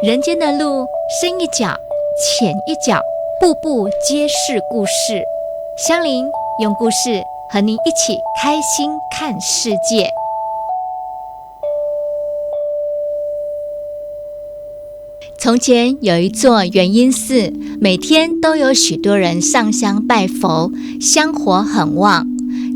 人间的路，深一脚浅一脚，步步皆是故事。香菱用故事和您一起开心看世界。从前有一座元音寺，每天都有许多人上香拜佛，香火很旺。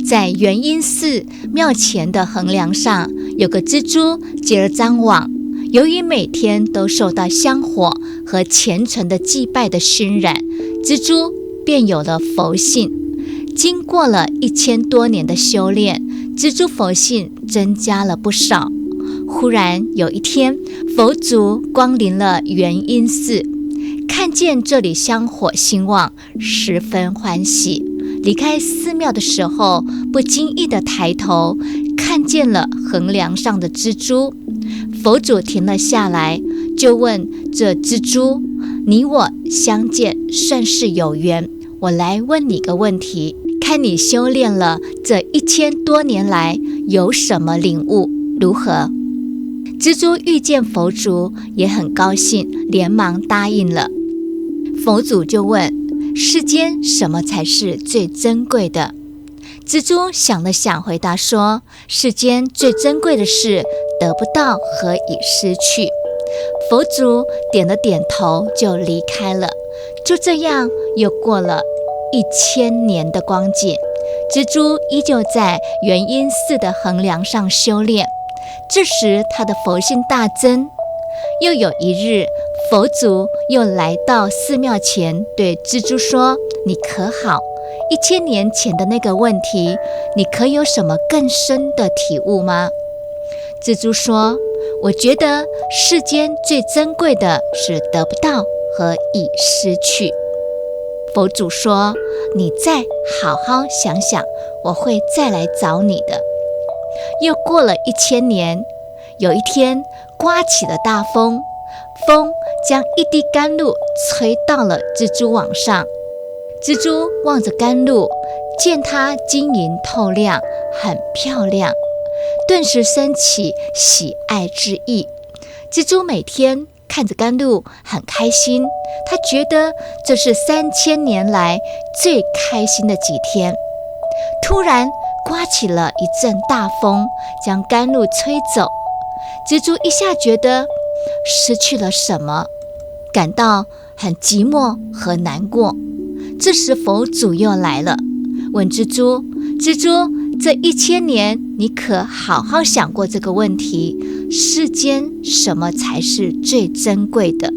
在元音寺庙前的横梁上，有个蜘蛛结了张网。由于每天都受到香火和虔诚的祭拜的熏染，蜘蛛便有了佛性。经过了1000多年的修炼，蜘蛛佛性增加了不少。忽然有一天，佛祖光临了元音寺，看见这里香火兴旺，十分欢喜。离开寺庙的时候，不经意地抬头，看见了横梁上的蜘蛛。佛祖停了下来，就问这蜘蛛：你我相见算是有缘，我来问你个问题，看你修炼了这1000多年来有什么领悟，如何？蜘蛛遇见佛祖也很高兴，连忙答应了。佛祖就问：世间什么才是最珍贵的？蜘蛛想了想，回答说：世间最珍贵的是得不到，何以失去？佛祖点了点头，就离开了。就这样，又过了1000年的光景，蜘蛛依旧在元音寺的横梁上修炼。这时，他的佛性大增。又有一日，佛祖又来到寺庙前，对蜘蛛说：你可好？1000年前的那个问题，你可有什么更深的体悟吗？蜘蛛说：我觉得世间最珍贵的是得不到和已失去。佛祖说：你再好好想想，我会再来找你的。又过了1000年，有一天刮起了大风，风将一滴甘露吹到了蜘蛛网上。蜘蛛望着甘露，见它晶莹透亮，很漂亮，顿时升起喜爱之意。蜘蛛每天看着甘露很开心，它觉得这是3000年来最开心的几天。突然刮起了一阵大风，将甘露吹走。蜘蛛一下觉得失去了什么，感到很寂寞和难过。这时佛祖又来了，问蜘蛛：蜘蛛，这1000年你可好好想过这个问题，世间什么才是最珍贵的？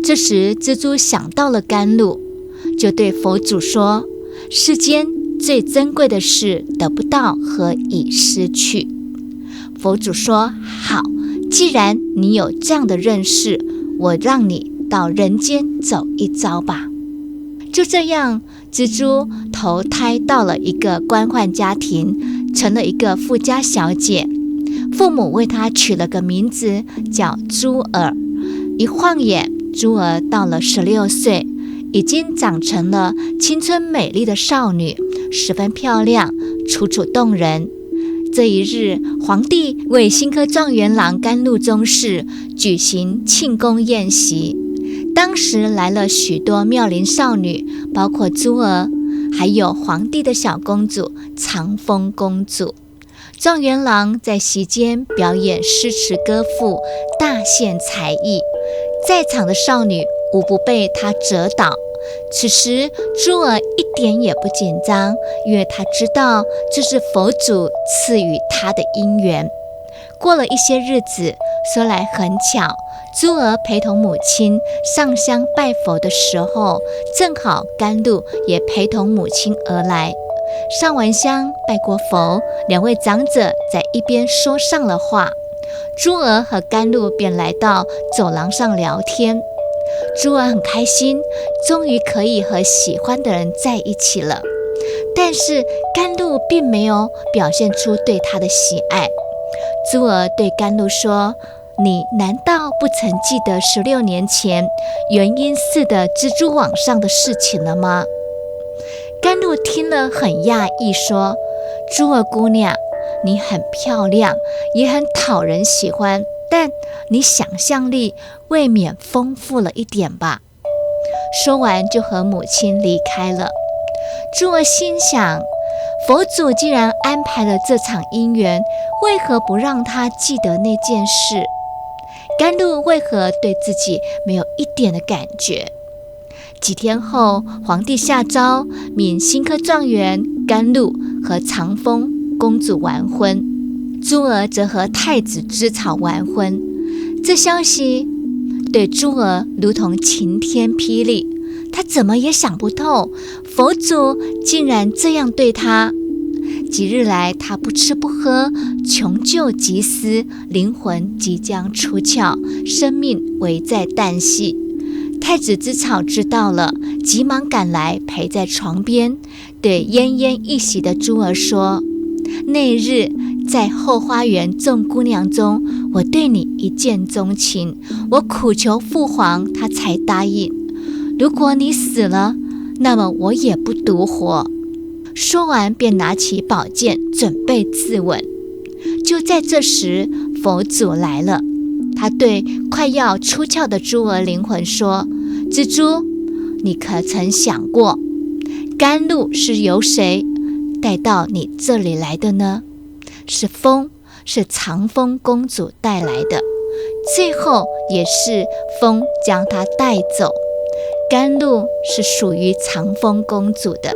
这时蜘蛛想到了甘露，就对佛祖说：世间最珍贵的是得不到和已失去。佛祖说：好，既然你有这样的认识，我让你到人间走一遭吧。就这样，蜘蛛投胎到了一个官宦家庭，成了一个富家小姐。父母为她取了个名字叫珠儿。一晃眼，珠儿到了16岁，已经长成了青春美丽的少女，十分漂亮，楚楚动人。这一日，皇帝为新科状元郎甘露宗室举行庆功宴席。当时来了许多妙龄少女，包括珠儿，还有皇帝的小公主长风公主。状元郎在席间表演诗词歌赋，大献才艺，在场的少女无不被他折倒。此时珠儿一点也不紧张，因为她知道这是佛祖赐予她的因缘。过了一些日子，说来很巧，珠儿陪同母亲上香拜佛的时候，正好甘露也陪同母亲而来。上完香拜过佛，两位长者在一边说上了话，珠儿和甘露便来到走廊上聊天。珠儿很开心，终于可以和喜欢的人在一起了。但是甘露并没有表现出对他的喜爱。珠儿对甘露说：你难道不曾记得16年前元音寺的蜘蛛网上的事情了吗？甘露听了很讶异，说：珠儿姑娘，你很漂亮，也很讨人喜欢，但你想象力未免丰富了一点吧。说完就和母亲离开了。珠儿心想，佛祖既然安排了这场姻缘，为何不让他记得那件事？甘露为何对自己没有一点的感觉？几天后，皇帝下诏命新科状元甘露和长风公主完婚，珠儿则和太子知草完婚。这消息对珠儿如同晴天霹雳，她怎么也想不透，佛祖竟然这样对她。几日来，她不吃不喝，穷究极思，灵魂即将出窍，生命危在旦夕。太子知草知道了，急忙赶来，陪在床边，对奄奄一息的珠儿说：那日在后花园众姑娘中，我对你一见钟情，我苦求父皇，他才答应。如果你死了，那么我也不独活。说完便拿起宝剑准备自刎。就在这时，佛祖来了，他对快要出窍的珠儿灵魂说：蜘蛛，你可曾想过，甘露是由谁带到你这里来的呢？是风，是长风公主带来的，最后也是风将她带走。甘露是属于长风公主的，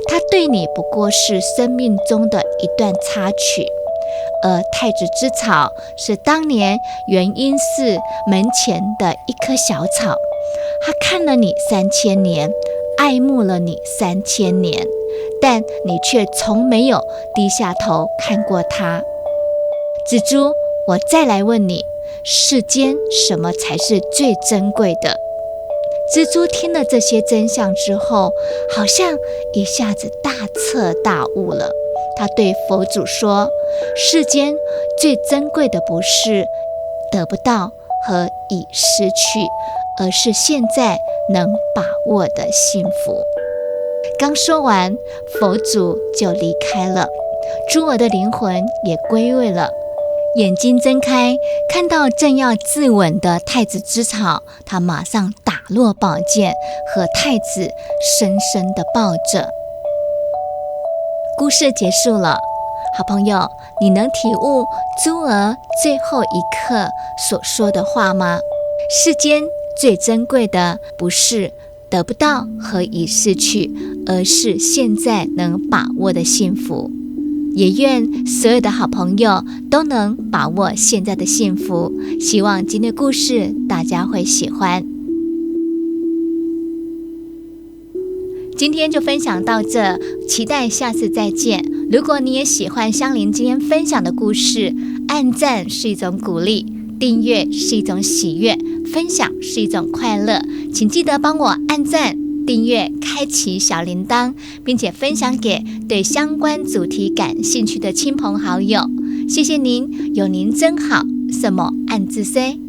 她对你不过是生命中的一段插曲，而太子之草是当年元婴寺门前的一棵小草，他看了你3000年，爱慕了你3000年，但你却从没有低下头看过他。蜘蛛，我再来问你，世间什么才是最珍贵的？蜘蛛听了这些真相之后，好像一下子大彻大悟了。他对佛祖说：世间最珍贵的不是得不到和已失去，而是现在能把握的幸福。刚说完，佛祖就离开了，珠儿的灵魂也归位了。眼睛睁开，看到正要自刎的太子之草，他马上打落宝剑，和太子深深地抱着。故事结束了，好朋友，你能体悟珠儿最后一刻所说的话吗？世间最珍贵的不是得不到和已失去，而是现在能把握的幸福。也愿所有的好朋友都能把握现在的幸福。希望今天的故事大家会喜欢。今天就分享到这，期待下次再见。如果你也喜欢香菱今天分享的故事，按赞是一种鼓励，订阅是一种喜悦，分享是一种快乐。请记得帮我按赞、订阅、开启小铃铛，并且分享给对相关主题感兴趣的亲朋好友。谢谢您，有您真好。什么按自 C。